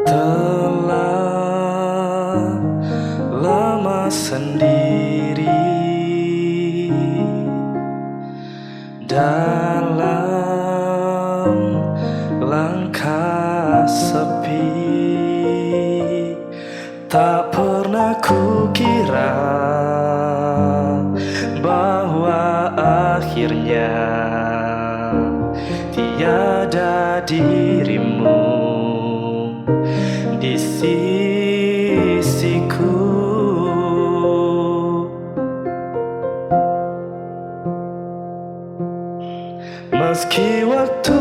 Telah lama sendiri dalam langkah sepi, tak pernah kukira bahwa akhirnya tiada dirimu di sisiku. Meski waktu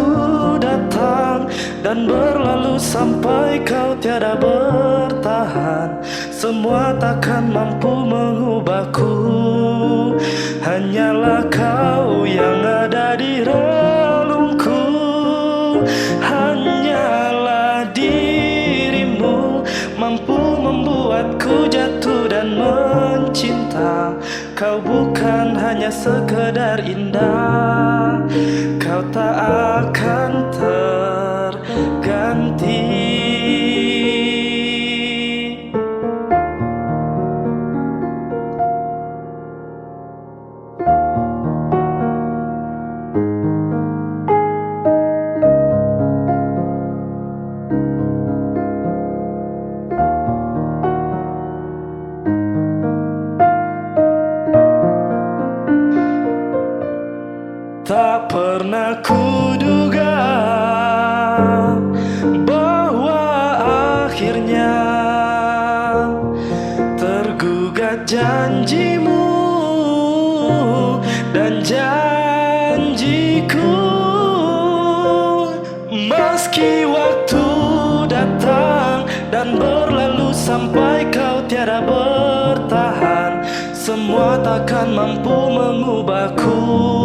datang dan berlalu sampai kau tiada bertahan, semua takkan mampu mengubahku. Hanyalah kau yang ada di relungku, hanyalah dirimu mampu membuatku jatuh dan mencinta. Kau bukan hanya sekedar indah, kau tak akan terganti. Tak pernah kuduga bahwa akhirnya tergugat janjimu dan janjiku. Meski waktu datang dan berlalu sampai kau tiada bertahan, semua takkan mampu mengubahku.